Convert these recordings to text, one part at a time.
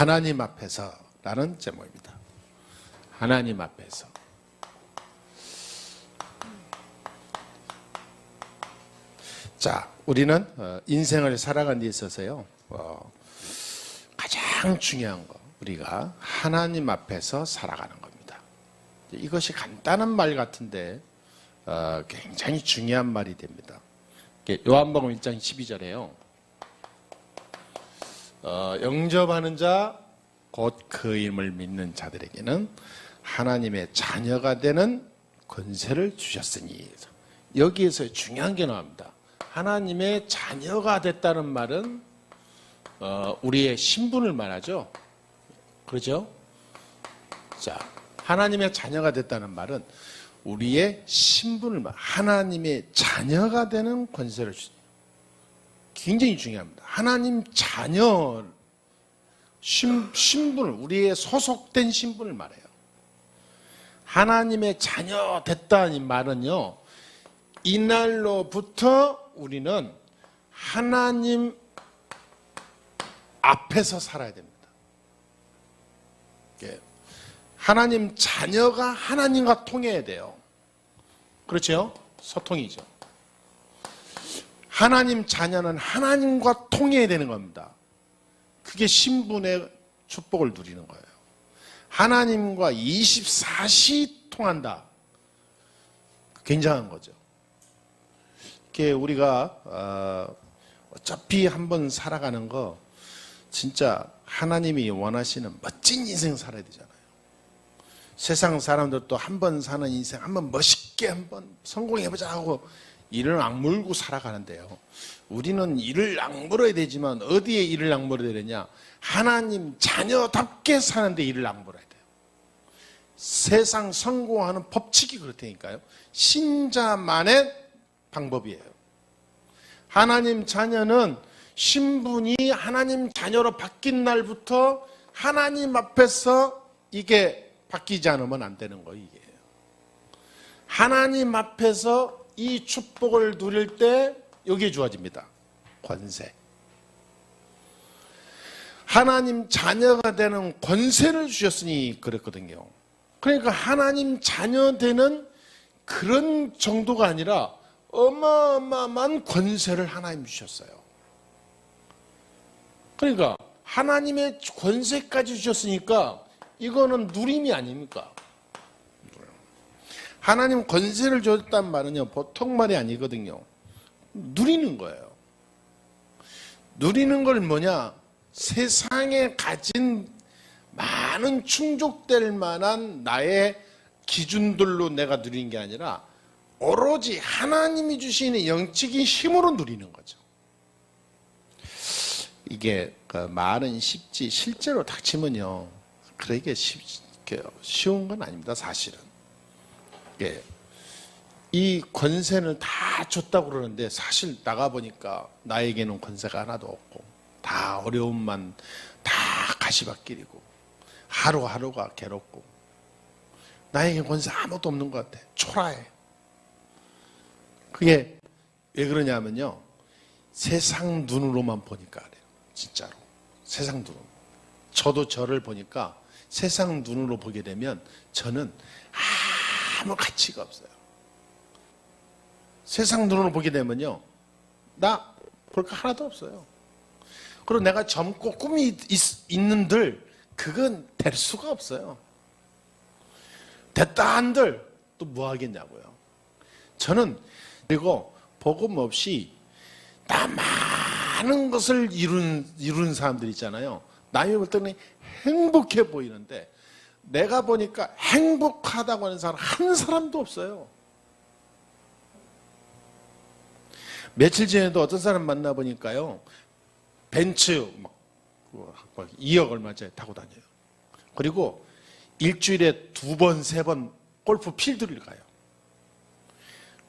하나님 앞에서라는 제목입니다. 하나님 앞에서. 자, 우리는 인생을 살아가는 데 있어서요, 가장 중요한 거, 우리가 하나님 앞에서 살아가는 겁니다. 이것이 간단한 말 같은데 굉장히 중요한 말이 됩니다. 요한복음 1장 12절에요. 영접하는 자, 곧 그 이름을 믿는 자들에게는 하나님의 자녀가 되는 권세를 주셨으니. 여기에서 중요한 게 나옵니다. 하나님의 자녀가 됐다는 말은 우리의 신분을 말하죠. 그렇죠? 자, 하나님의 자녀가 됐다는 말은 우리의 신분을 말, 하나님의 자녀가 되는 권세를 주죠. 굉장히 중요합니다. 하나님 자녀 신분을, 우리의 소속된 신분을 말해요. 하나님의 자녀 됐다는 말은요, 이날로부터 우리는 하나님 앞에서 살아야 됩니다. 하나님 자녀가 하나님과 통해야 돼요. 그렇죠? 소통이죠. 하나님 자녀는 하나님과 통해야 되는 겁니다. 그게 신분의 축복을 누리는 거예요. 하나님과 24시 통한다. 굉장한 거죠. 우리가 어차피 한번 살아가는 거 진짜 하나님이 원하시는 멋진 인생 살아야 되잖아요. 세상 사람들도 한번 사는 인생 한번 멋있게 한번 성공해보자 하고 이를 악물고 살아가는데요, 우리는 이를 악물어야 되지만 어디에 이를 악물어야 되냐? 하나님 자녀답게 사는데 이를 악물어야 돼요. 세상 성공하는 법칙이 그렇다니까요. 신자만의 방법이에요. 하나님 자녀는 신분이 하나님 자녀로 바뀐 날부터 하나님 앞에서 이게 바뀌지 않으면 안 되는 거예요. 이게 하나님 앞에서 이 축복을 누릴 때 여기에 주어집니다. 권세. 하나님 자녀가 되는 권세를 주셨으니 그랬거든요. 그러니까 하나님 자녀 되는 그런 정도가 아니라 어마어마한 권세를 하나님 주셨어요. 그러니까 하나님의 권세까지 주셨으니까 이거는 누림이 아닙니까? 하나님 권세를 줬다는 말은요, 보통 말이 아니거든요. 누리는 거예요. 누리는 걸 뭐냐? 세상에 가진 많은 충족될 만한 나의 기준들로 내가 누리는 게 아니라 오로지 하나님이 주시는 영적인 힘으로 누리는 거죠. 이게 말은 쉽지 실제로 닥치면요, 그러게 쉬운 건 아닙니다. 사실은. 이 권세를 다 줬다고 그러는데 사실 나가보니까 나에게는 권세가 하나도 없고 다 어려움만 다 가시밭길이고 하루하루가 괴롭고 나에게 권세 아무것도 없는 것 같아. 초라해. 그게 왜 그러냐면요, 세상 눈으로만 보니까 그래요. 진짜로 세상 눈으로. 저도 저를 보니까 세상 눈으로 보게 되면 저는 아무 가치가 없어요. 세상 눈으로 보게 되면요, 나 볼 거 하나도 없어요. 그리고 내가 젊고 꿈이 있는들 그건 될 수가 없어요. 됐다 한들 또 뭐 하겠냐고요. 저는 그리고 복음 없이 나 많은 것을 이룬 사람들 있잖아요. 남이 볼 때는 행복해 보이는데 내가 보니까 행복하다고 하는 사람 한 사람도 없어요. 며칠 전에도 어떤 사람 만나보니까요, 벤츠 2억 얼마짜리 타고 다녀요. 그리고 일주일에 2번, 3번 골프 필드를 가요.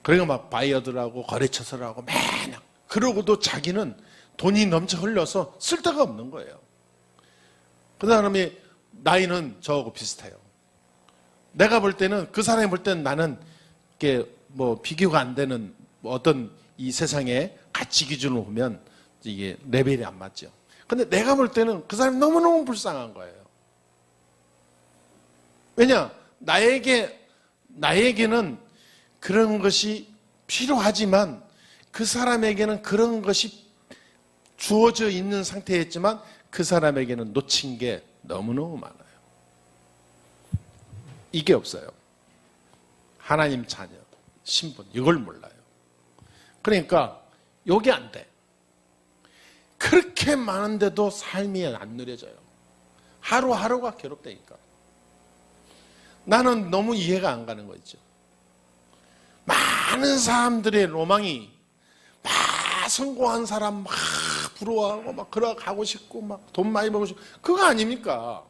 그러니까 막 바이어들하고 거래처를 하고 맨날. 그러고도 자기는 돈이 넘쳐 흘려서 쓸 데가 없는 거예요. 그 사람이 나이는 저하고 비슷해요. 내가 볼 때는, 그 사람이 볼 때는 나는 이게 뭐 비교가 안 되는 어떤 이 세상의 가치 기준으로 보면 이게 레벨이 안 맞죠. 근데 내가 볼 때는 그 사람이 너무너무 불쌍한 거예요. 왜냐? 나에게는 그런 것이 필요하지만 그 사람에게는 그런 것이 주어져 있는 상태였지만 그 사람에게는 놓친 게 너무너무 많아요. 이게 없어요. 하나님 자녀, 신분, 이걸 몰라요. 그러니까 이게 안 돼. 그렇게 많은데도 삶이 안 누려져요. 하루하루가 괴롭다니까. 나는 너무 이해가 안 가는 거 있죠. 많은 사람들의 로망이 막 성공한 사람 막 부러워하고 막 걸어가고 싶고 막 돈 많이 벌고 싶고 그거 아닙니까?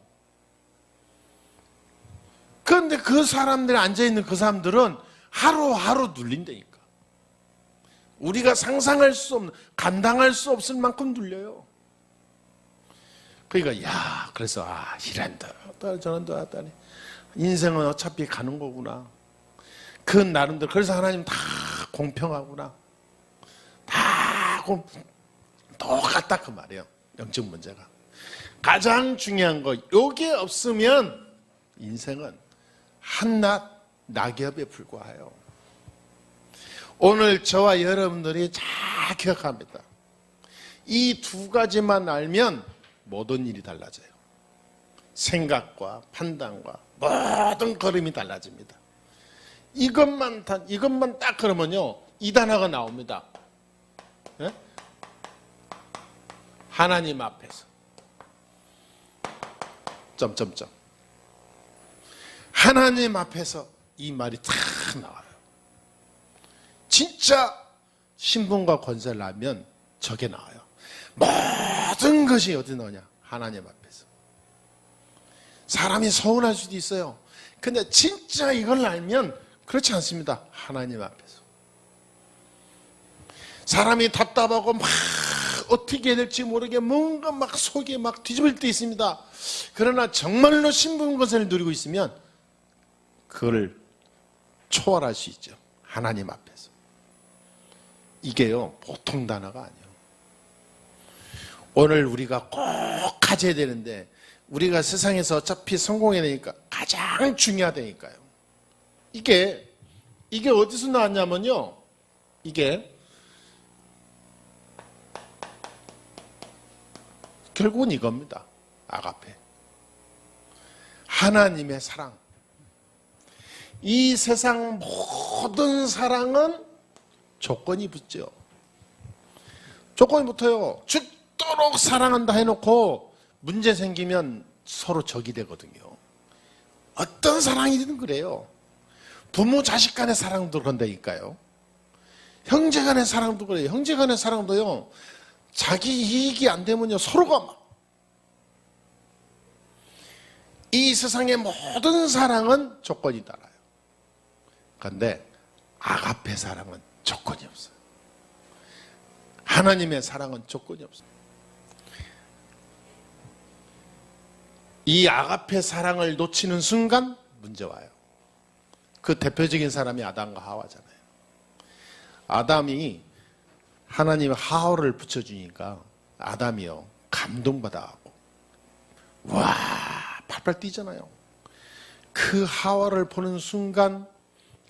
그런데 그 사람들이 앉아있는 그 사람들은 하루하루 눌린다니까. 우리가 상상할 수 없는, 감당할 수 없을 만큼 눌려요. 그러니까 그래서 이란다 저런다 하다니 인생은 어차피 가는 거구나. 그 나름대로 그래서 하나님 다 공평하구나. 다 똑같다 그 말이에요. 영적 문제가 가장 중요한 거 요게 없으면 인생은 한낱 낙엽에 불과해요. 오늘 저와 여러분들이 잘 기억합니다. 이 두 가지만 알면 모든 일이 달라져요. 생각과 판단과 모든 걸음이 달라집니다. 이것만 딱 그러면요 이 단어가 나옵니다. 네? 하나님 앞에서 점점점 하나님 앞에서 이 말이 탁 나와요. 진짜 신분과 권세를 알면 저게 나와요. 모든 것이 어디 나오냐? 하나님 앞에서. 사람이 서운할 수도 있어요. 근데 진짜 이걸 알면 그렇지 않습니다. 하나님 앞에서. 사람이 답답하고 막 어떻게 해야 될지 모르게 뭔가 막 속이 막 뒤집을 때 있습니다. 그러나 정말로 신분 권세를 누리고 있으면 그걸 초월할 수 있죠. 하나님 앞에서. 이게요 보통 단어가 아니에요. 오늘 우리가 꼭 가져야 되는데 우리가 세상에서 어차피 성공해야 되니까 가장 중요하다니까요. 이게 어디서 나왔냐면요. 이게 결국은 이겁니다. 아가페. 하나님의 사랑. 이 세상 모든 사랑은 조건이 붙죠. 조건이 붙어요. 죽도록 사랑한다 해놓고 문제 생기면 서로 적이 되거든요. 어떤 사랑이든 그래요. 부모 자식 간의 사랑도 그런다니까요. 형제 간의 사랑도 그래요. 형제 간의 사랑도요. 자기 이익이 안 되면요. 서로가 막. 이 세상의 모든 사랑은 조건이 따라요. 그런데 아가페 사랑은 조건이 없어요. 하나님의 사랑은 조건이 없어요. 이 아가페 사랑을 놓치는 순간 문제 와요. 그 대표적인 사람이 아담과 하와잖아요. 아담이 하나님의 하와를 붙여주니까 아담이요 감동받아가고 와 팔팔 뛰잖아요. 그 하와를 보는 순간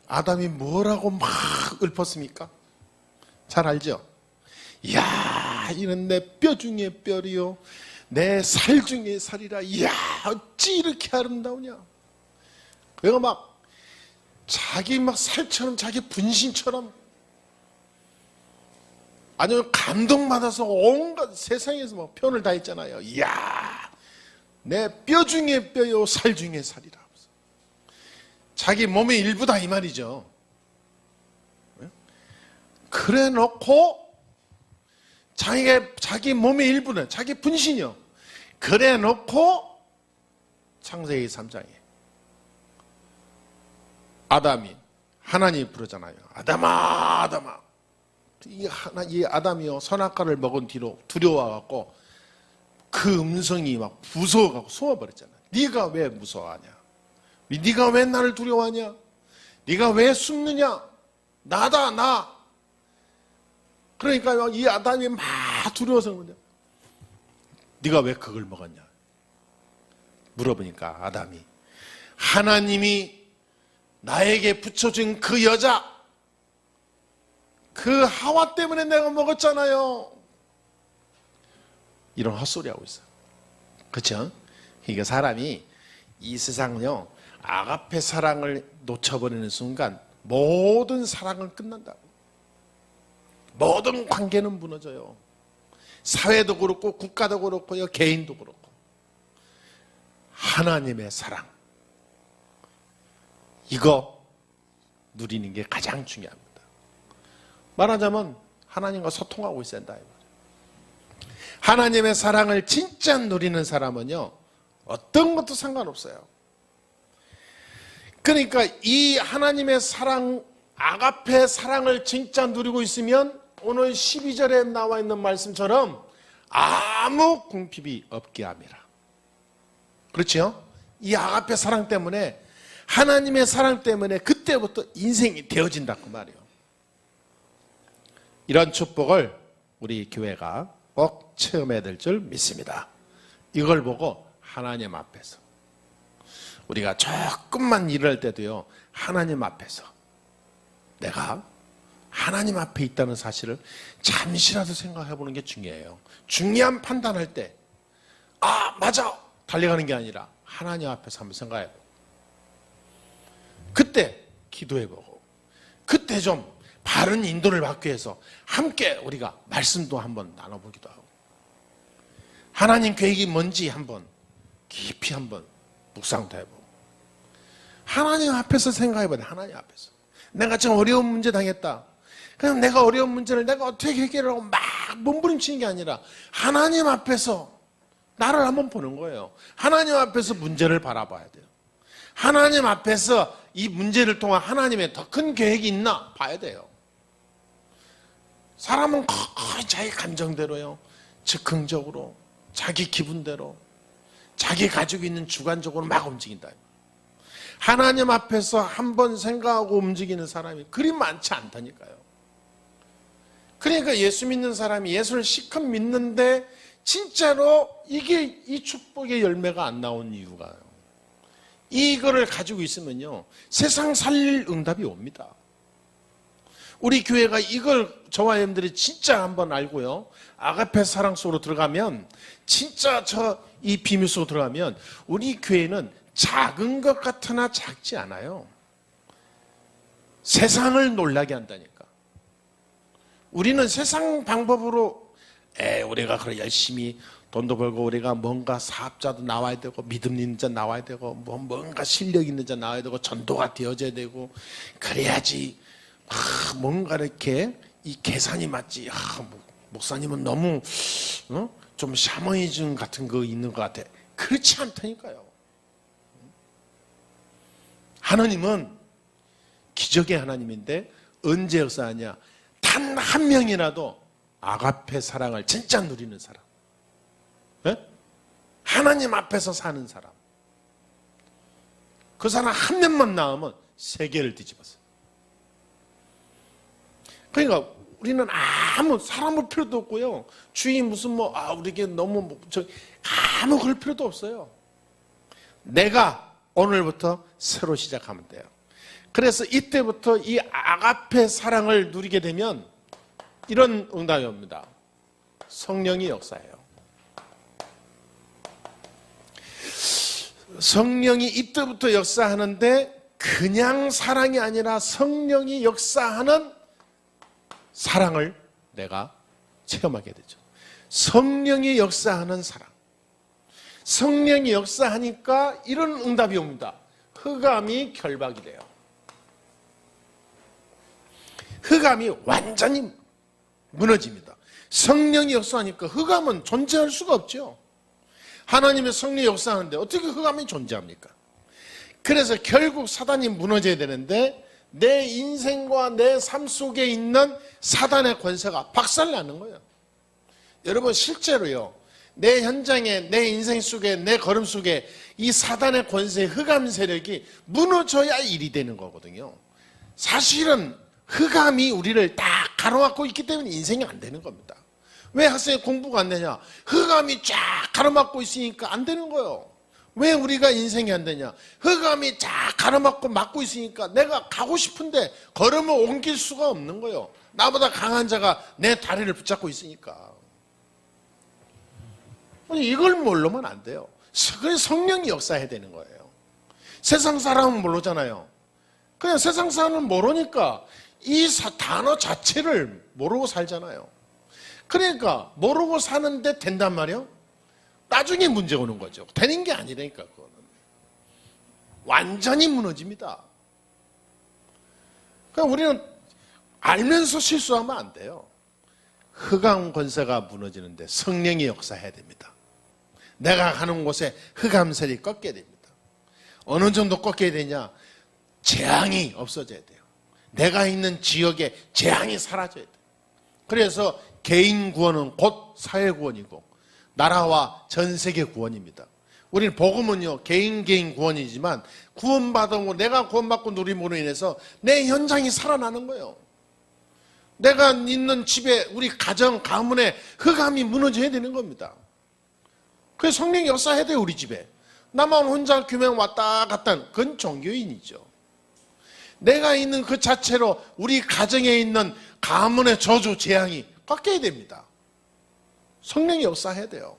아담이 뭐라고 막 읊었습니까? 잘 알죠? 이야 이는 내 뼈 중에 뼈리요 내 살 중에 살이라. 이야 어찌 이렇게 아름다우냐. 그가 막 자기 막 살처럼 자기 분신처럼 아주 감동받아서 온갖 세상에서 막 표현을 다 했잖아요. 이야 내 뼈 중에 뼈요 살 중에 살이라. 자기 몸의 일부다 이 말이죠. 그래 놓고 자기 몸의 일부는 자기 분신이요. 그래 놓고 창세기 3장에 아담이 하나님이 부르잖아요. 아담아 아담아. 이 아담이요 선악과를 먹은 뒤로 두려워갖고 그 음성이 막 무서워갖고 숨어버렸잖아요. 네가 왜 무서워하냐? 네가 왜 나를 두려워하냐? 네가 왜 숨느냐? 나다 나. 그러니까 이 아담이 막 두려워서 그런데 네가 왜 그걸 먹었냐 물어보니까 아담이 하나님이 나에게 붙여준 그 여자, 그 하와 때문에 내가 먹었잖아요. 이런 헛소리하고 있어요. 그렇죠? 그러니까 사람이 이 세상은요, 아가페 사랑을 놓쳐버리는 순간 모든 사랑은 끝난다고. 모든 관계는 무너져요. 사회도 그렇고 국가도 그렇고요, 개인도 그렇고. 하나님의 사랑, 이거 누리는 게 가장 중요합니다. 말하자면 하나님과 소통하고 있어야 한다. 하나님의 사랑을 진짜 누리는 사람은요, 어떤 것도 상관없어요. 그러니까 이 하나님의 사랑, 아가페 사랑을 진짜 누리고 있으면 오늘 12절에 나와 있는 말씀처럼 아무 궁핍이 없게 함이라. 그렇죠? 이 아가페 사랑 때문에, 하나님의 사랑 때문에 그때부터 인생이 되어진다 그 말이에요. 이런 축복을 우리 교회가 꼭 체험해야 될 줄 믿습니다. 이걸 보고 하나님 앞에서 우리가 조금만 일할 때도요, 하나님 앞에서 내가 하나님 앞에 있다는 사실을 잠시라도 생각해 보는 게 중요해요. 중요한 판단할 때, 아 맞아 달려가는 게 아니라 하나님 앞에서 한번 생각해 보고, 그때 기도해 보고, 그때 좀 바른 인도를 받기 위해서 함께 우리가 말씀도 한번 나눠보기도 하고, 하나님 계획이 뭔지 한번 깊이 한번 묵상도 해보고, 하나님 앞에서 생각해봐야 돼. 하나님 앞에서 내가 지금 어려운 문제 당했다. 그냥 내가 어려운 문제를 내가 어떻게 해결하고 막 몸부림치는 게 아니라 하나님 앞에서 나를 한번 보는 거예요. 하나님 앞에서 문제를 바라봐야 돼요. 하나님 앞에서 이 문제를 통한 하나님의 더 큰 계획이 있나 봐야 돼요. 사람은 거의 자기 감정대로요, 즉흥적으로 자기 기분대로 자기 가지고 있는 주관적으로 막 움직인다. 하나님 앞에서 한번 생각하고 움직이는 사람이 그리 많지 않다니까요. 그러니까 예수 믿는 사람이 예수를 실컷 믿는데 진짜로 이게 이 축복의 열매가 안 나온 이유가, 이거를 가지고 있으면요, 세상 살릴 응답이 옵니다. 우리 교회가 이걸 저와 여러분들이 진짜 한번 알고요, 아가페 사랑 속으로 들어가면, 진짜 이 비밀 속으로 들어가면 우리 교회는 작은 것 같으나 작지 않아요. 세상을 놀라게 한다니까. 우리는 세상 방법으로 우리가 그래 열심히 돈도 벌고, 우리가 뭔가 사업자도 나와야 되고, 믿음 있는 자 나와야 되고, 뭔가 실력 있는 자 나와야 되고, 전도가 되어져야 되고, 그래야지 뭔가 이렇게 이 계산이 맞지. 목사님은 너무 좀 샤머니즘 같은 거 있는 것 같아. 그렇지 않다니까요. 하나님은 기적의 하나님인데 언제 역사하냐? 단 한 명이라도 아가페 사랑을 진짜 누리는 사람, 하나님 앞에서 사는 사람, 그 사람 한 명만 나오면 세계를 뒤집었어요. 그러니까 우리는 아무 사람 볼 필요도 없고요, 주위 무슨 우리에게 너무 아무 그럴 필요도 없어요. 내가 오늘부터 새로 시작하면 돼요. 그래서 이때부터 이 아가페 사랑을 누리게 되면 이런 응답이 옵니다. 성령이 역사해요. 성령이 이때부터 역사하는데 그냥 사랑이 아니라 성령이 역사하는 사랑을 내가 체험하게 되죠. 성령이 역사하는 사랑. 성령이 역사하니까 이런 응답이 옵니다. 흑암이 결박이 돼요. 흑암이 완전히 무너집니다. 성령이 역사하니까 흑암은 존재할 수가 없죠. 하나님의 성령이 역사하는데 어떻게 흑암이 존재합니까? 그래서 결국 사단이 무너져야 되는데 내 인생과 내 삶 속에 있는 사단의 권세가 박살나는 거예요. 여러분 실제로요, 내 현장에, 내 인생 속에, 내 걸음 속에 이 사단의 권세, 흑암 세력이 무너져야 일이 되는 거거든요. 사실은 흑암이 우리를 다 가로막고 있기 때문에 인생이 안 되는 겁니다. 왜 학생이 공부가 안 되냐? 흑암이 쫙 가로막고 있으니까 안 되는 거예요. 왜 우리가 인생이 안 되냐? 흑암이 쫙 가로막고 막고 있으니까 내가 가고 싶은데 걸음을 옮길 수가 없는 거예요. 나보다 강한 자가 내 다리를 붙잡고 있으니까. 이걸 모르면 안 돼요. 그래서 성령이 역사해야 되는 거예요. 세상 사람은 모르잖아요. 그냥 세상 사람은 모르니까 이 단어 자체를 모르고 살잖아요. 그러니까 모르고 사는데 된단 말이에요. 나중에 문제 오는 거죠. 되는 게 아니라니까. 그거는 완전히 무너집니다. 그러니까 우리는 알면서 실수하면 안 돼요. 흑암 권세가 무너지는데 성령이 역사해야 됩니다. 내가 가는 곳에 흑암셀이 꺾여야 됩니다. 어느 정도 꺾여야 되냐? 재앙이 없어져야 돼요. 내가 있는 지역에 재앙이 사라져야 돼요. 그래서 개인 구원은 곧 사회 구원이고 나라와 전 세계 구원입니다. 우리는 복음은요, 개인 구원이지만 구원받고 내가 구원받고 누림으로 인해서 내 현장이 살아나는 거예요. 내가 있는 집에 우리 가정, 가문에 흑암이 무너져야 되는 겁니다. 그래서 성령이 역사해야 돼요, 우리 집에. 나만 혼자 교명 왔다 갔다, 그건 종교인이죠. 내가 있는 그 자체로 우리 가정에 있는 가문의 저주, 재앙이 꺾여야 됩니다. 성령이 역사해야 돼요.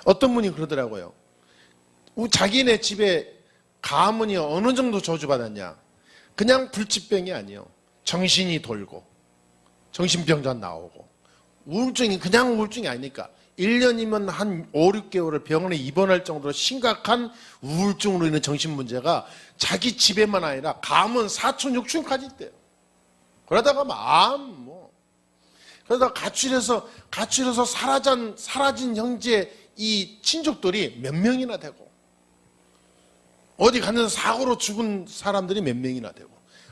어떤 분이 그러더라고요. 자기네 집에 가문이 어느 정도 저주받았냐? 그냥 불치병이 아니에요. 정신이 돌고 정신병자 나오고 우울증이 그냥 우울증이 아니니까 1년이면 한 5, 6개월을 병원에 입원할 정도로 심각한 우울증으로 인한 정신 문제가 자기 집에만 아니라 가문, 사촌, 육촌까지 있대요. 그러다가 그러다가 가출해서 사라진 형제 이 친족들이 몇 명이나 되고 어디 갔는데 사고로 죽은 사람들이 몇 명이나 되고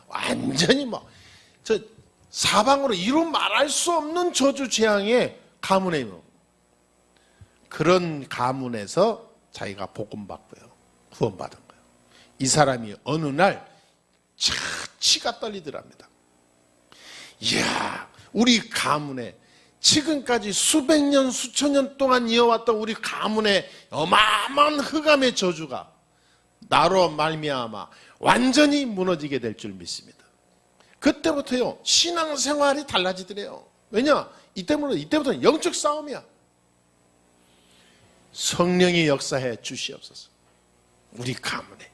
완전히 사방으로 이루 말할 수 없는 저주 재앙의 가문에 있는 그런 가문에서 자기가 복음받고요. 구원받은 거예요. 이 사람이 어느 날 치가 떨리더랍니다. 이야, 우리 가문에 지금까지 수백 년, 수천 년 동안 이어왔던 우리 가문의 어마어마한 흑암의 저주가 나로 말미암아 완전히 무너지게 될 줄 믿습니다. 그때부터요, 신앙생활이 달라지더래요. 왜냐? 이때부터는 영적 싸움이야. 성령이 역사해 주시옵소서. 우리 가문에,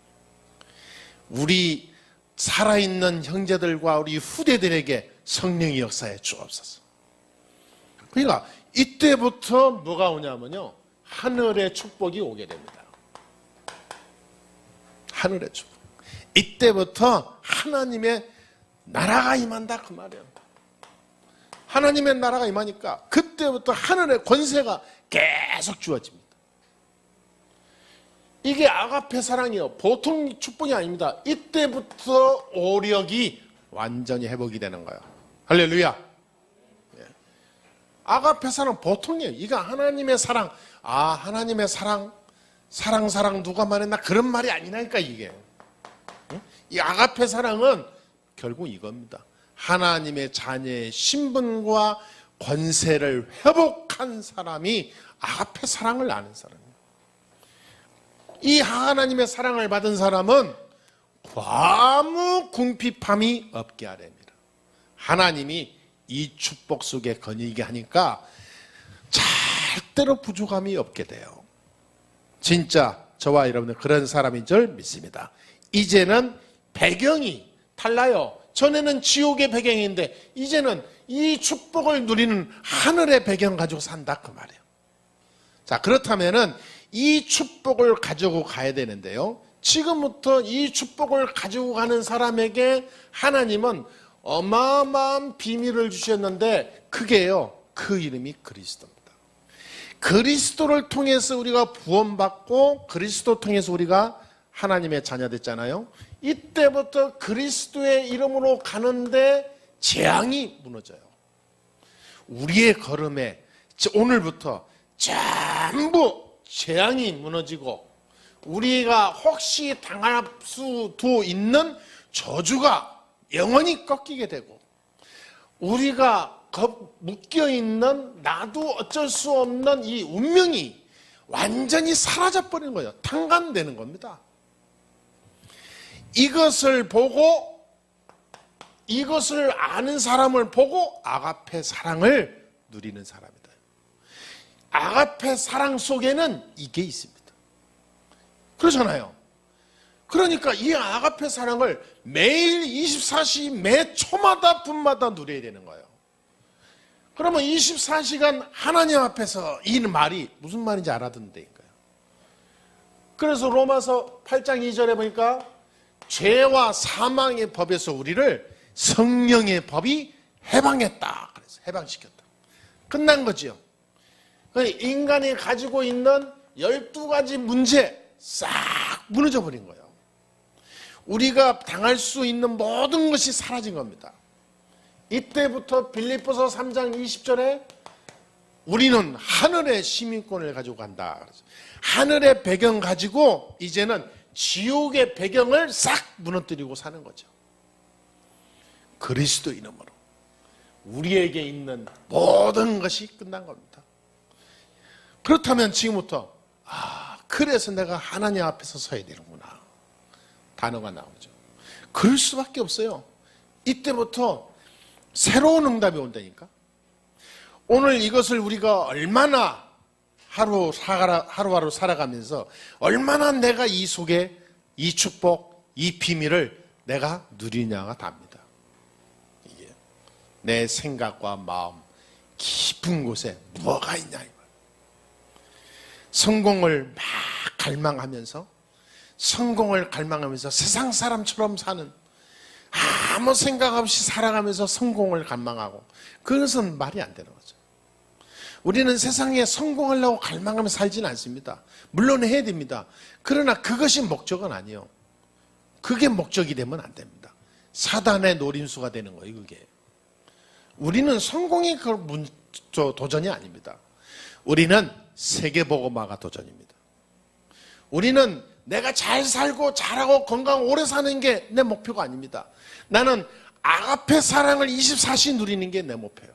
우리 살아있는 형제들과 우리 후대들에게 성령이 역사해 주옵소서. 그러니까 이때부터 뭐가 오냐면요, 하늘의 축복이 오게 됩니다. 하늘의 축복. 이때부터 하나님의 나라가 임한다 그 말이에요. 하나님의 나라가 임하니까 그때부터 하늘의 권세가 계속 주어집니다. 이게 아가페 사랑이요, 보통 축복이 아닙니다. 이때부터 오력이 완전히 회복이 되는 거예요. 할렐루야. 아가페 사랑 보통이에요. 이거 하나님의 사랑. 하나님의 사랑 누가 말했나? 그런 말이 아니라니까 이게. 이 아가페 사랑은 결국 이겁니다. 하나님의 자녀의 신분과 권세를 회복한 사람이 아가페 사랑을 아는 사람이에요. 이 하나님의 사랑을 받은 사람은 아무 궁핍함이 없게 하렵니다. 하나님이 이 축복 속에 거니게 하니까 절대로 부족함이 없게 돼요. 진짜 저와 여러분들 그런 사람인 줄 믿습니다. 이제는 배경이 달라요. 전에는 지옥의 배경인데 이제는 이 축복을 누리는 하늘의 배경 가지고 산다 그 말이에요. 자, 그렇다면은 이 축복을 가지고 가야 되는데요, 지금부터 이 축복을 가지고 가는 사람에게 하나님은 어마어마한 비밀을 주셨는데 그게요, 그 이름이 그리스도입니다. 그리스도를 통해서 우리가 구원받고 그리스도 통해서 우리가 하나님의 자녀 됐잖아요. 이때부터 그리스도의 이름으로 가는데 재앙이 무너져요. 우리의 걸음에 오늘부터 전부 재앙이 무너지고 우리가 혹시 당할 수도 있는 저주가 영원히 꺾이게 되고 우리가 묶여있는 나도 어쩔 수 없는 이 운명이 완전히 사라져버리는 거예요. 탕감되는 겁니다. 이것을 보고, 이것을 아는 사람을 보고 아가페 사랑을 누리는 사람이다. 아가페 사랑 속에는 이게 있습니다. 그렇잖아요. 그러니까 이 아가페 사랑을 매일 24시 매 초마다 분마다 누려야 되는 거예요. 그러면 24시간 하나님 앞에서 이 말이 무슨 말인지 알아듣는다니까요. 그래서 로마서 8장 2절에 보니까 죄와 사망의 법에서 우리를 성령의 법이 해방했다. 그래서 해방시켰다. 끝난 거지요. 인간이 가지고 있는 12가지 문제 싹 무너져 버린 거예요. 우리가 당할 수 있는 모든 것이 사라진 겁니다. 이때부터 빌립보서 3장 20절에 우리는 하늘의 시민권을 가지고 간다. 하늘의 배경 가지고 이제는 지옥의 배경을 싹 무너뜨리고 사는 거죠. 그리스도 이름으로 우리에게 있는 모든 것이 끝난 겁니다. 그렇다면 지금부터 그래서 내가 하나님 앞에서 서야 되는구나. 단어가 나오죠. 그럴 수밖에 없어요. 이때부터 새로운 응답이 온다니까. 오늘 이것을 우리가 얼마나 하루하루 살아가면서 얼마나 내가 이 속에 이 축복, 이 비밀을 내가 누리냐가 답니다. 이게 내 생각과 마음 깊은 곳에 뭐가 있냐 이거예요. 성공을 막 갈망하면서 세상 사람처럼 사는, 아무 생각 없이 살아가면서 성공을 갈망하고, 그것은 말이 안 되는 거죠. 우리는 세상에 성공하려고 갈망하면서 살지는 않습니다. 물론 해야 됩니다. 그러나 그것이 목적은 아니에요. 그게 목적이 되면 안 됩니다. 사단의 노림수가 되는 거예요, 그게. 우리는 성공이 도전이 아닙니다. 우리는 세계복음화가 도전입니다. 우리는 내가 잘 살고 잘하고 건강 오래 사는 게 내 목표가 아닙니다. 나는 아가페 사랑을 24시 누리는 게 내 목표예요.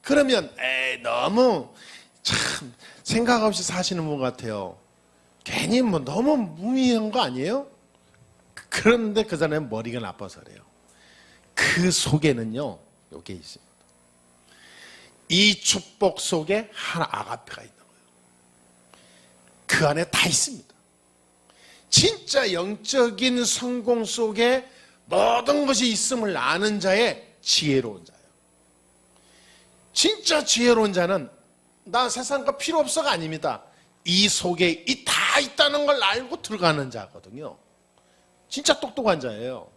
그러면 너무 참 생각 없이 사시는 분 같아요. 괜히 너무 무미한 거 아니에요? 그런데 그 사람은 머리가 나빠서 그래요. 그 속에는요, 이게 있습니다. 이 축복 속에 하나 아가페가 있는 거예요. 그 안에 다 있습니다. 진짜 영적인 성공 속에 모든 것이 있음을 아는 자의 지혜로운 자예요. 진짜 지혜로운 자는 나 세상 거 필요 없어가 아닙니다. 이 속에 다 있다는 걸 알고 들어가는 자거든요. 진짜 똑똑한 자예요.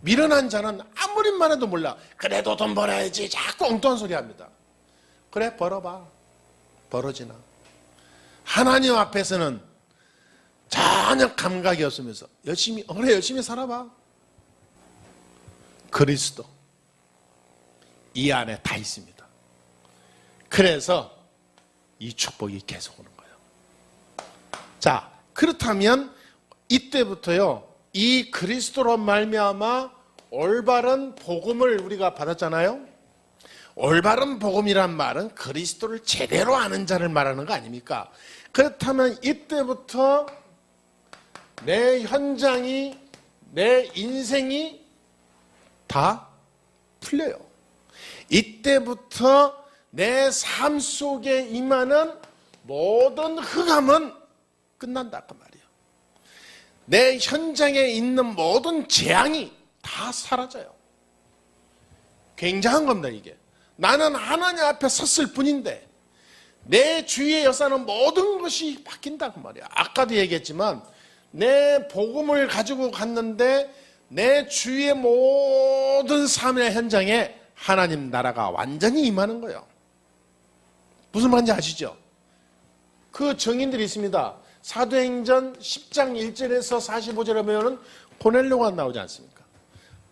미련한 자는 아무리 말해도 몰라. 그래도 돈 벌어야지. 자꾸 엉뚱한 소리 합니다. 그래, 벌어봐. 벌어지나. 하나님 앞에서는 전혀 감각이 없으면서 열심히 살아봐. 그리스도 이 안에 다 있습니다. 그래서 이 축복이 계속 오는 거예요. 자, 그렇다면 이때부터요, 이 그리스도로 말미암아 올바른 복음을 우리가 받았잖아요. 올바른 복음이란 말은 그리스도를 제대로 아는 자를 말하는 거 아닙니까? 그렇다면 이때부터 내 현장이, 내 인생이 다 풀려요. 이때부터 내 삶 속에 임하는 모든 흑암은 끝난다 그 말이에요. 내 현장에 있는 모든 재앙이 다 사라져요. 굉장한 겁니다, 이게. 나는 하나님 앞에 섰을 뿐인데 내 주위에 역사는 모든 것이 바뀐다 그 말이야. 아까도 얘기했지만 내 복음을 가지고 갔는데 내 주위의 모든 삶의 현장에 하나님 나라가 완전히 임하는 거예요. 무슨 말인지 아시죠? 그 증인들이 있습니다. 사도행전 10장 1절에서 45절에 보면 고넬료가 나오지 않습니까?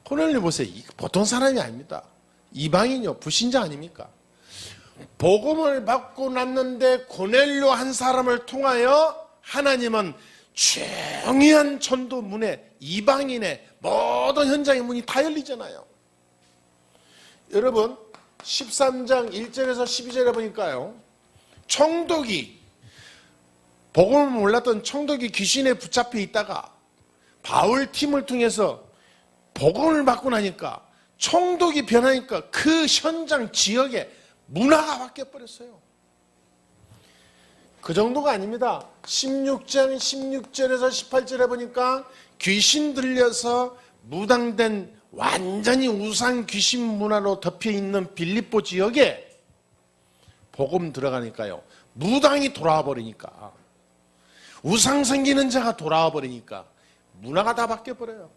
고넬료 보세요. 보통 사람이 아닙니다. 이방인이요, 불신자 아닙니까? 복음을 받고 났는데 고넬료 한 사람을 통하여 하나님은 중요한 전도 문에 이방인의 모든 현장의 문이 다 열리잖아요. 여러분 13장 1절에서 12절에 보니까요, 청독이, 복음을 몰랐던 청독이 귀신에 붙잡혀 있다가 바울 팀을 통해서 복음을 받고 나니까 청독이 변하니까 그 현장 지역에 문화가 바뀌어버렸어요. 그 정도가 아닙니다. 16장 16절에서 18절에 보니까 귀신 들려서 무당된 완전히 우상 귀신 문화로 덮여있는 빌립보 지역에 복음 들어가니까요, 무당이 돌아와 버리니까, 우상 섬기는 자가 돌아와 버리니까 문화가 다 바뀌어버려요.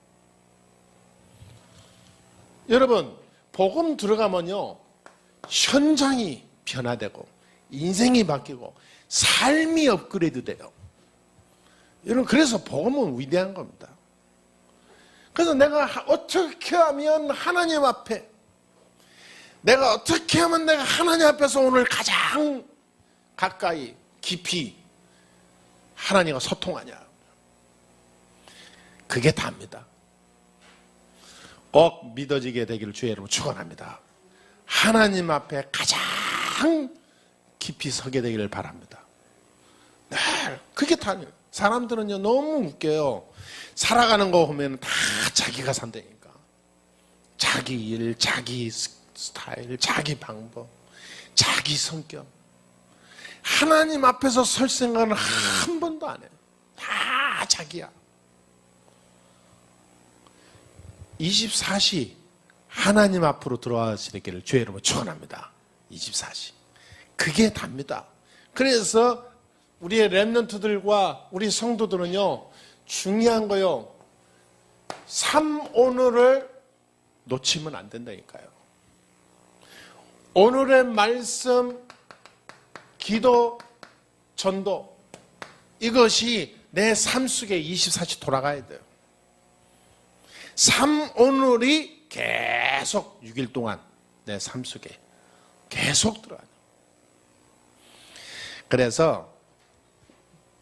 여러분, 복음 들어가면요, 현장이 변화되고 인생이 바뀌고 삶이 업그레이드 돼요. 여러분, 그래서 복음은 위대한 겁니다. 그래서 내가 어떻게 하면 하나님 앞에, 내가 어떻게 하면 내가 하나님 앞에서 오늘 가장 가까이 깊이 하나님과 소통하냐, 그게 답니다. 꼭 믿어지게 되기를 주의 이름으로 축원합니다. 하나님 앞에 가장 깊이 서게 되기를 바랍니다. 네, 그게 답이에요. 사람들은요, 너무 웃겨요. 살아가는 거 보면 다 자기가 산다니까. 자기 일, 자기 스타일, 자기 방법, 자기 성격. 하나님 앞에서 설 생각은 한 번도 안 해요. 다 자기야. 24시 하나님 앞으로 들어와시기를 주의 이름으로 축원합니다. 24시. 그게 답니다. 그래서 우리의 렘넌트들과 우리 성도들은요, 중요한 거요, 오늘을 놓치면 안 된다니까요. 오늘의 말씀, 기도, 전도, 이것이 내 삶 속에 24시 돌아가야 돼요. 오늘이 계속 6일 동안 내 삶 속에 계속 들어가요. 그래서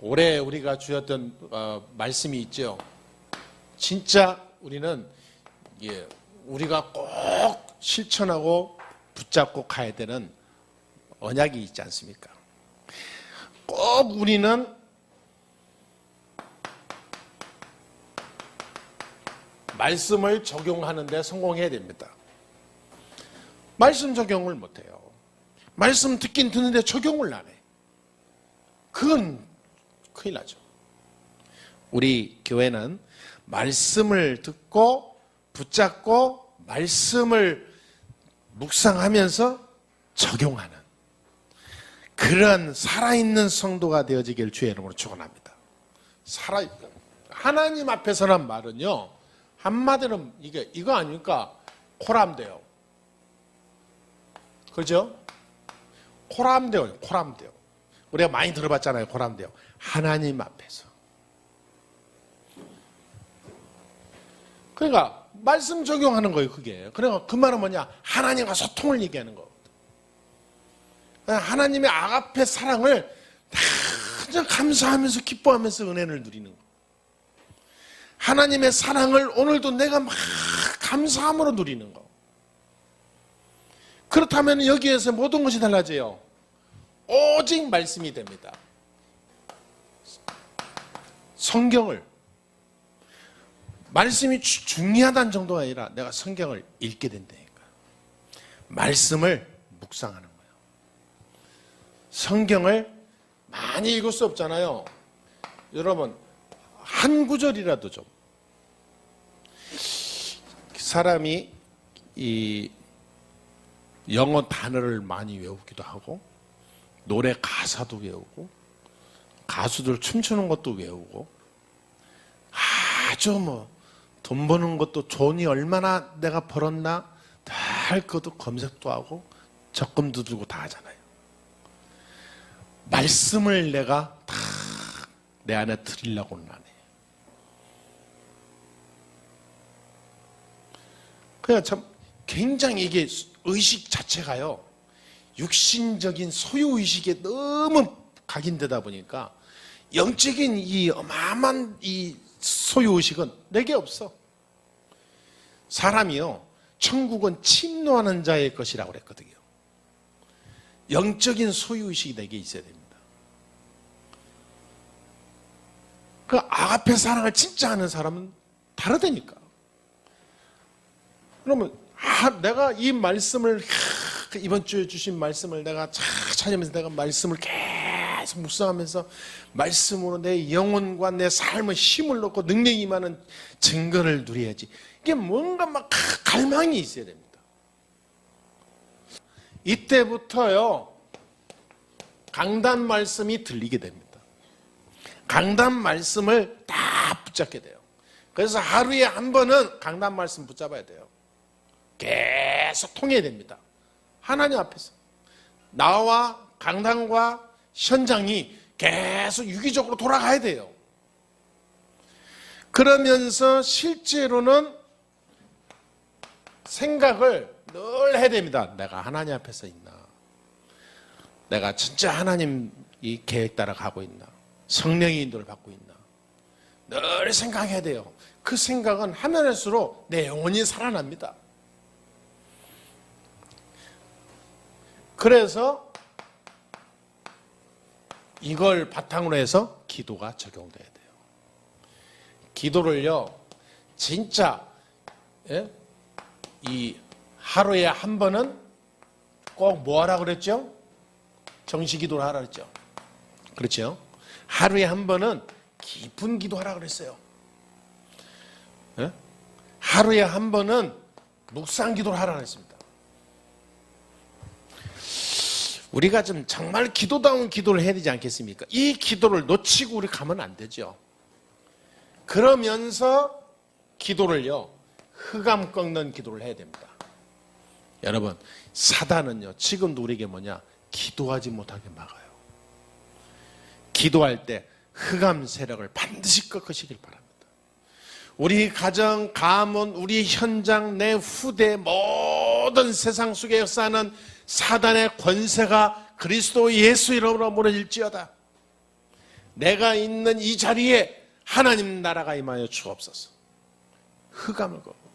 올해 우리가 주었던 말씀이 있죠. 진짜 우리는 우리가 꼭 실천하고 붙잡고 가야 되는 언약이 있지 않습니까? 꼭 우리는 말씀을 적용하는 데 성공해야 됩니다. 말씀 적용을 못해요. 말씀 듣긴 듣는데 적용을 안 해. 그건 큰일 나죠. 우리 교회는 말씀을 듣고 붙잡고 말씀을 묵상하면서 적용하는 그런 살아있는 성도가 되어지길 주의 이름으로 축원합니다. 살아있다. 하나님 앞에 서란 말은요, 한마디로 이거 아닙니까? 코람데오. 그죠? 코람데오, 코람데오. 우리가 많이 들어봤잖아요, 코람데오. 하나님 앞에서. 그러니까 말씀 적용하는 거예요, 그게. 그러니까 그 말은 뭐냐? 하나님과 소통을 얘기하는 거. 하나님의 아가페 사랑을 다 감사하면서 기뻐하면서 은혜를 누리는 거. 하나님의 사랑을 오늘도 내가 막 감사함으로 누리는 거. 그렇다면 여기에서 모든 것이 달라져요. 오직 말씀이 됩니다. 성경을, 말씀이 중요하다는 정도가 아니라 내가 성경을 읽게 된다니까. 말씀을 묵상하는 거예요. 성경을 많이 읽을 수 없잖아요. 여러분, 한 구절이라도 좀. 사람이 이 영어 단어를 많이 외우기도 하고, 노래 가사도 외우고, 가수들 춤추는 것도 외우고, 아주 돈 버는 것도 돈이 얼마나 내가 벌었나 다 할 것도 검색도 하고 적금도 들고 다 하잖아요. 말씀을 내가 다 내 안에 들이려고는 안 해. 그냥 참 굉장히 이게 의식 자체가요, 육신적인 소유의식에 너무 각인되다 보니까 영적인 이 어마어마한 이 소유의식은 내게 없어. 사람이요, 천국은 침노하는 자의 것이라고 그랬거든요. 영적인 소유의식이 내게 있어야 됩니다. 그 아가페 사랑을 진짜 하는 사람은 다르다니까. 그러면 내가 이 말씀을 이번 주에 주신 말씀을 내가 찾으면서 내가 말씀을 계속 묵상하면서 말씀으로 내 영혼과 내 삶의 힘을 넣고 능력이 임하는 증거를 누려야지. 이게 뭔가 막 갈망이 있어야 됩니다. 이때부터요 강단 말씀이 들리게 됩니다. 강단 말씀을 다 붙잡게 돼요. 그래서 하루에 한 번은 강단 말씀 붙잡아야 돼요. 계속 통해야 됩니다. 하나님 앞에서 나와 강단과 현장이 계속 유기적으로 돌아가야 돼요. 그러면서 실제로는 생각을 늘 해야 됩니다. 내가 하나님 앞에서 있나? 내가 진짜 하나님 이 계획 따라 가고 있나? 성령의 인도를 받고 있나? 늘 생각해야 돼요. 그 생각은 하면 할수록 내 영혼이 살아납니다. 그래서 이걸 바탕으로 해서 기도가 적용돼야 돼요. 기도를요, 진짜, 이 하루에 한 번은 꼭 뭐 하라 그랬죠? 정시 기도를 하라 그랬죠. 그렇죠? 하루에 한 번은 깊은 기도하라 그랬어요. 하루에 한 번은 묵상 기도를 하라 그랬습니다. 우리가 좀 정말 기도다운 기도를 해야 되지 않겠습니까? 이 기도를 놓치고 우리 가면 안 되죠. 그러면서 기도를요, 흑암 꺾는 기도를 해야 됩니다. 여러분, 사단은요, 지금도 우리에게 뭐냐? 기도하지 못하게 막아요. 기도할 때 흑암 세력을 반드시 꺾으시길 바랍니다. 우리 가정, 가문, 우리 현장, 내 후대, 모든 세상 속에 역사하는 사단의 권세가 그리스도 예수 이름으로 무너질지어다. 내가 있는 이 자리에 하나님 나라가 임하여 주옵소서. 흑암을 걷고.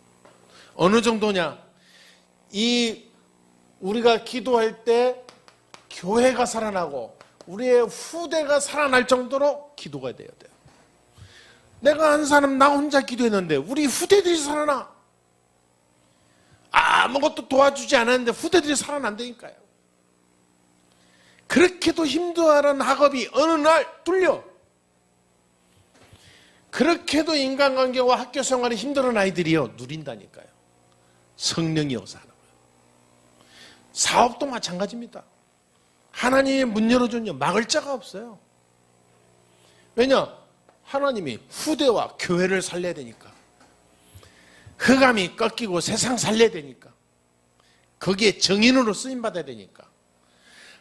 어느 정도냐? 우리가 기도할 때 교회가 살아나고 우리의 후대가 살아날 정도로 기도가 돼야 돼요. 내가 한 사람 나 혼자 기도했는데 우리 후대들이 살아나. 아무것도 도와주지 않았는데 후대들이 살아난다니까요. 그렇게도 힘들어하는 학업이 어느 날 뚫려. 그렇게도 인간관계와 학교 생활이 힘들어하는 아이들이요, 누린다니까요. 성령이 어서 하는 거예요. 사업도 마찬가지입니다. 하나님이 문 열어주냐 막을 자가 없어요. 왜냐? 하나님이 후대와 교회를 살려야 되니까. 흑암이 꺾이고 세상 살려야 되니까. 거기에 정인으로 쓰임받아야 되니까.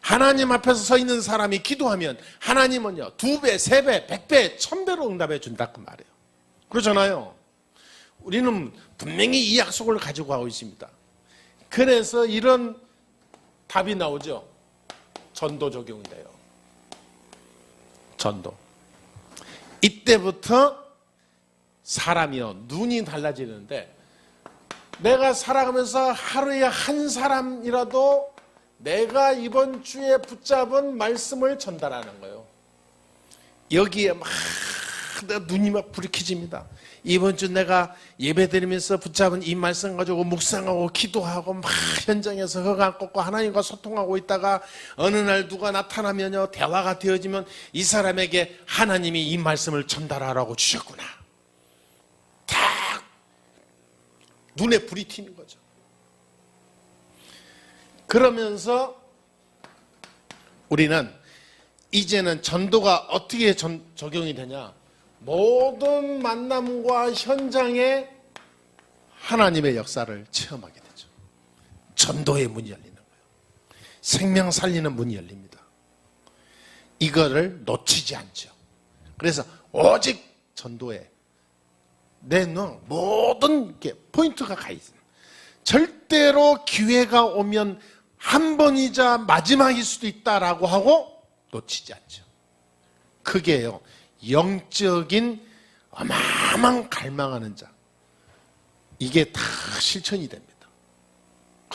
하나님 앞에서 서 있는 사람이 기도하면 하나님은요 2배, 3배, 100배, 1000배로 응답해 준다고 말해요. 그러잖아요. 우리는 분명히 이 약속을 가지고 가고 있습니다. 그래서 이런 답이 나오죠. 전도 적용이 돼요. 전도. 이때부터 사람이요 눈이 달라지는데, 내가 살아가면서 하루에 한 사람이라도 내가 이번 주에 붙잡은 말씀을 전달하는 거예요. 여기에 막 눈이 막 불이 켜집니다. 이번 주 내가 예배드리면서 붙잡은 이 말씀 가지고 묵상하고 기도하고 막 현장에서 흑암 꺾고 하나님과 소통하고 있다가 어느 날 누가 나타나면요 대화가 되어지면 이 사람에게 하나님이 이 말씀을 전달하라고 주셨구나. 딱 눈에 불이 튀는 거죠. 그러면서 우리는 이제는 전도가 어떻게 적용이 되냐? 모든 만남과 현장에 하나님의 역사를 체험하게 되죠. 전도의 문이 열리는 거예요. 생명 살리는 문이 열립니다. 이거를 놓치지 않죠. 그래서 오직 전도에 내 모든 게 포인트가 가 있습니다. 절대로 기회가 오면 한 번이자 마지막일 수도 있다라고 하고 놓치지 않죠. 그게요 영적인 어마어마한 갈망하는 자, 이게 다 실천이 됩니다.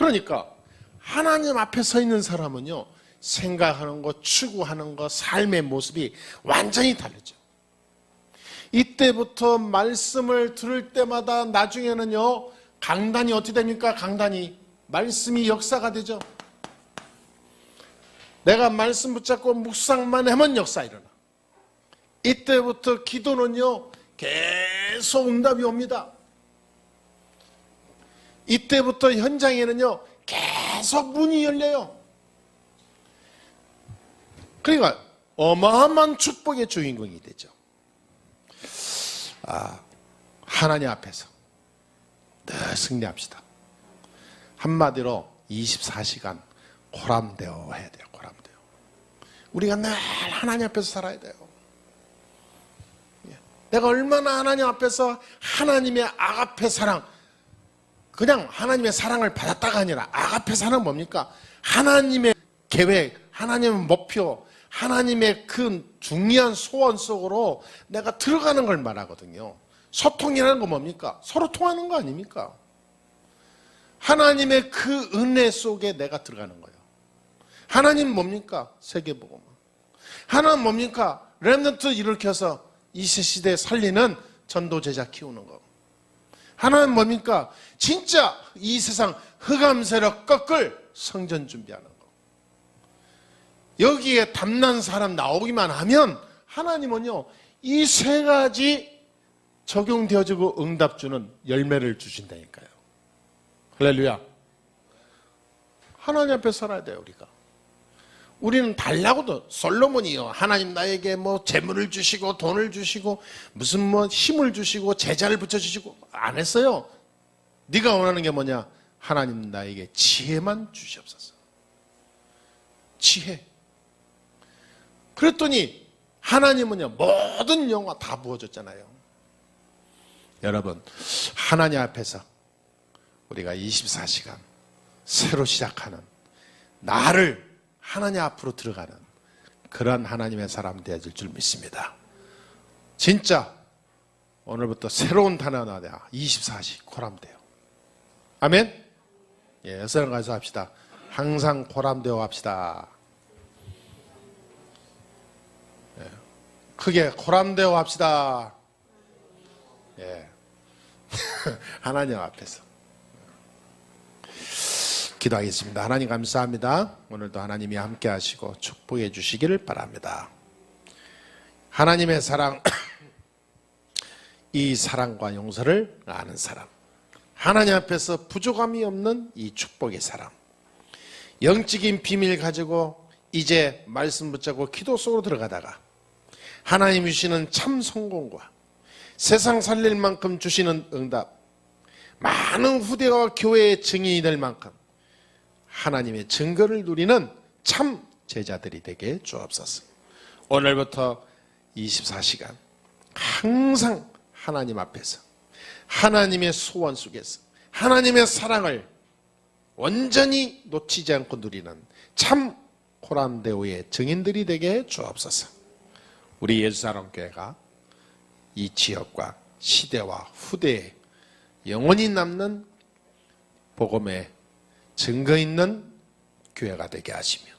그러니까 하나님 앞에 서 있는 사람은요, 생각하는 거, 추구하는 거, 삶의 모습이 완전히 다르죠. 이때부터 말씀을 들을 때마다 나중에는요, 강단이 어떻게 됩니까? 강단이 말씀이 역사가 되죠. 내가 말씀 붙잡고 묵상만 하면 역사 일어나. 이때부터 기도는요, 계속 응답이 옵니다. 이때부터 현장에는요, 계속 문이 열려요. 그러니까 어마어마한 축복의 주인공이 되죠. 하나님 앞에서 늘 승리합시다. 한마디로 24시간 고람되어 해야 돼요. 고람되어. 우리가 늘 하나님 앞에서 살아야 돼요. 내가 얼마나 하나님 앞에서 하나님의 아가페 사랑, 그냥 하나님의 사랑을 받았다가 아니라 아가페 사랑은 뭡니까? 하나님의 계획, 하나님의 목표, 하나님의 그 중요한 소원 속으로 내가 들어가는 걸 말하거든요. 소통이라는 건 뭡니까? 서로 통하는 거 아닙니까? 하나님의 그 은혜 속에 내가 들어가는 거예요. 하나님 뭡니까? 세계복음. 하나님 뭡니까? 렘넌트 일으켜서 이 시대에 살리는 전도제자 키우는 거. 하나님 뭡니까? 진짜 이 세상 흑암세력 꺾을 성전 준비하는 거. 여기에 담난 사람 나오기만 하면 하나님은요, 이 세 가지 적용되어지고 응답 주는 열매를 주신다니까요. 할렐루야. 하나님 앞에 살아야 돼요, 우리가. 우리는 달라고도, 솔로몬이요, 하나님 나에게 뭐 재물을 주시고 돈을 주시고 무슨 뭐 힘을 주시고 제자를 붙여주시고 안 했어요. 네가 원하는 게 뭐냐? 하나님 나에게 지혜만 주시옵소서. 지혜. 그랬더니 하나님은요, 모든 영화 다 부어줬잖아요. 여러분, 하나님 앞에서 우리가 24시간 새로 시작하는, 나를 하나님 앞으로 들어가는 그런 하나님의 사람 되어질 줄 믿습니다. 진짜 오늘부터 새로운 단어 나와야 24시 고람되어. 아멘. 예, 여러분 가서 합시다. 항상 고람되어 합시다. 예, 크게 고람되어 합시다. 예. 하나님 앞에서 기도하겠습니다. 하나님 감사합니다. 오늘도 하나님이 함께 하시고 축복해 주시기를 바랍니다. 하나님의 사랑, 이 사랑과 용서를 아는 사람, 하나님 앞에서 부족함이 없는 이 축복의 사람, 영적인 비밀 가지고 이제 말씀 붙잡고 기도 속으로 들어가다가 하나님 주시는 참 성공과 세상 살릴 만큼 주시는 응답, 많은 후대와 교회의 증인이 될 만큼 하나님의 증거를 누리는 참 제자들이 되게 주옵소서. 오늘부터 24시간 항상 하나님 앞에서 하나님의 소원 속에서 하나님의 사랑을 온전히 놓치지 않고 누리는 참 고람대오의 증인들이 되게 주옵소서. 우리 예수사랑교회가 이 지역과 시대와 후대에 영원히 남는 복음의 증거 있는 교회가 되게 하시며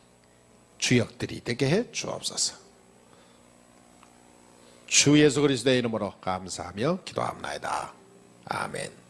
주역들이 되게 해 주옵소서. 주 예수 그리스도의 이름으로 감사하며 기도합니다. 아멘.